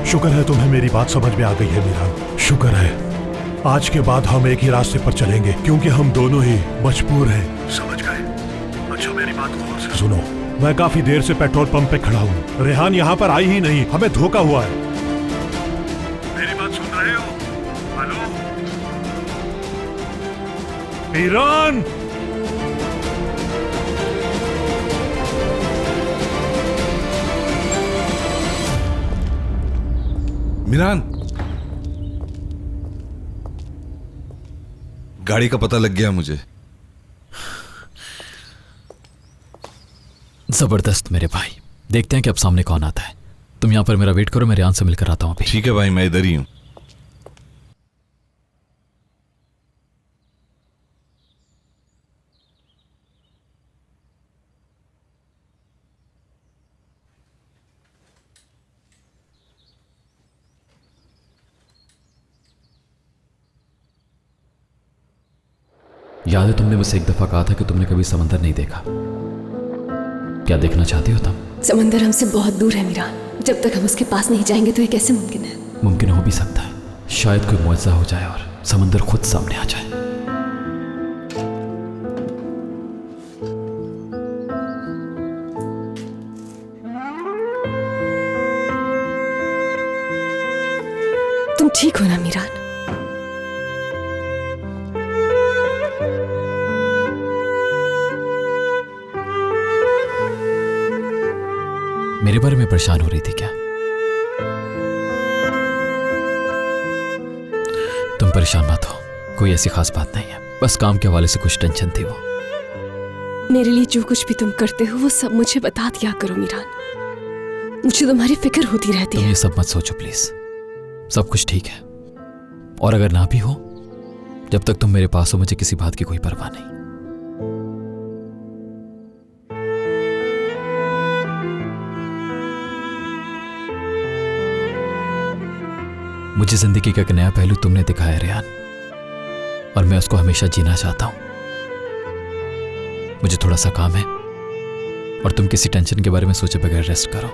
शुक्र है तुम्हें मेरी बात समझ में आ गई है मीरान, शुक्र है। आज के बाद हम एक ही रास्ते पर चलेंगे क्योंकि हम दोनों ही मजबूर हैं। समझ गए? अच्छा मेरी बात गौर से सुनो। मैं काफी देर से पेट्रोल पंप पे खड़ा हूँ। रेहान यहाँ पर आई ही नहीं, हमें धोखा हुआ है। मेरी बात सुन रहे हो? हेलो मीरान? मीरान, गाड़ी का पता लग गया मुझे। जबरदस्त मेरे भाई, देखते हैं कि अब सामने कौन आता है। तुम यहाँ पर मेरा वेट करो, मैं रेहान से मिलकर आता हूँ अभी। ठीक है भाई, मैं इधर ही हूँ। याद है तुमने मुझसे एक दफा कहा था कि तुमने कभी समंदर नहीं देखा। क्या देखना चाहती हो तुम? समंदर हमसे बहुत दूर है मीरान। जब तक हम उसके पास नहीं जाएंगे तो ये कैसे मुमकिन है? मुमकिन हो भी सकता है, शायद कोई मुआवजा हो जाए और समंदर खुद सामने आ जाए। तुम ठीक हो ना मीरान? मेरे बारे में परेशान हो रही थी क्या? तुम परेशान मत हो, कोई ऐसी खास बात नहीं है, बस काम के हवाले से कुछ टेंशन थी वो। मेरे लिए जो कुछ भी तुम करते हो वो सब मुझे बता दिया करो मीरान। मुझे तुम्हारी फिक्र होती रहती तुम है। ये सब मत सोचो प्लीज, सब कुछ ठीक है। और अगर ना भी हो, जब तक तुम मेरे पास हो मुझे किसी बात की कोई परवाह नहीं। मुझे जिंदगी का एक नया पहलू तुमने दिखाया रेहान, और मैं उसको हमेशा जीना चाहता हूं। मुझे थोड़ा सा काम है और तुम किसी टेंशन के बारे में सोचे बगैर रेस्ट करो।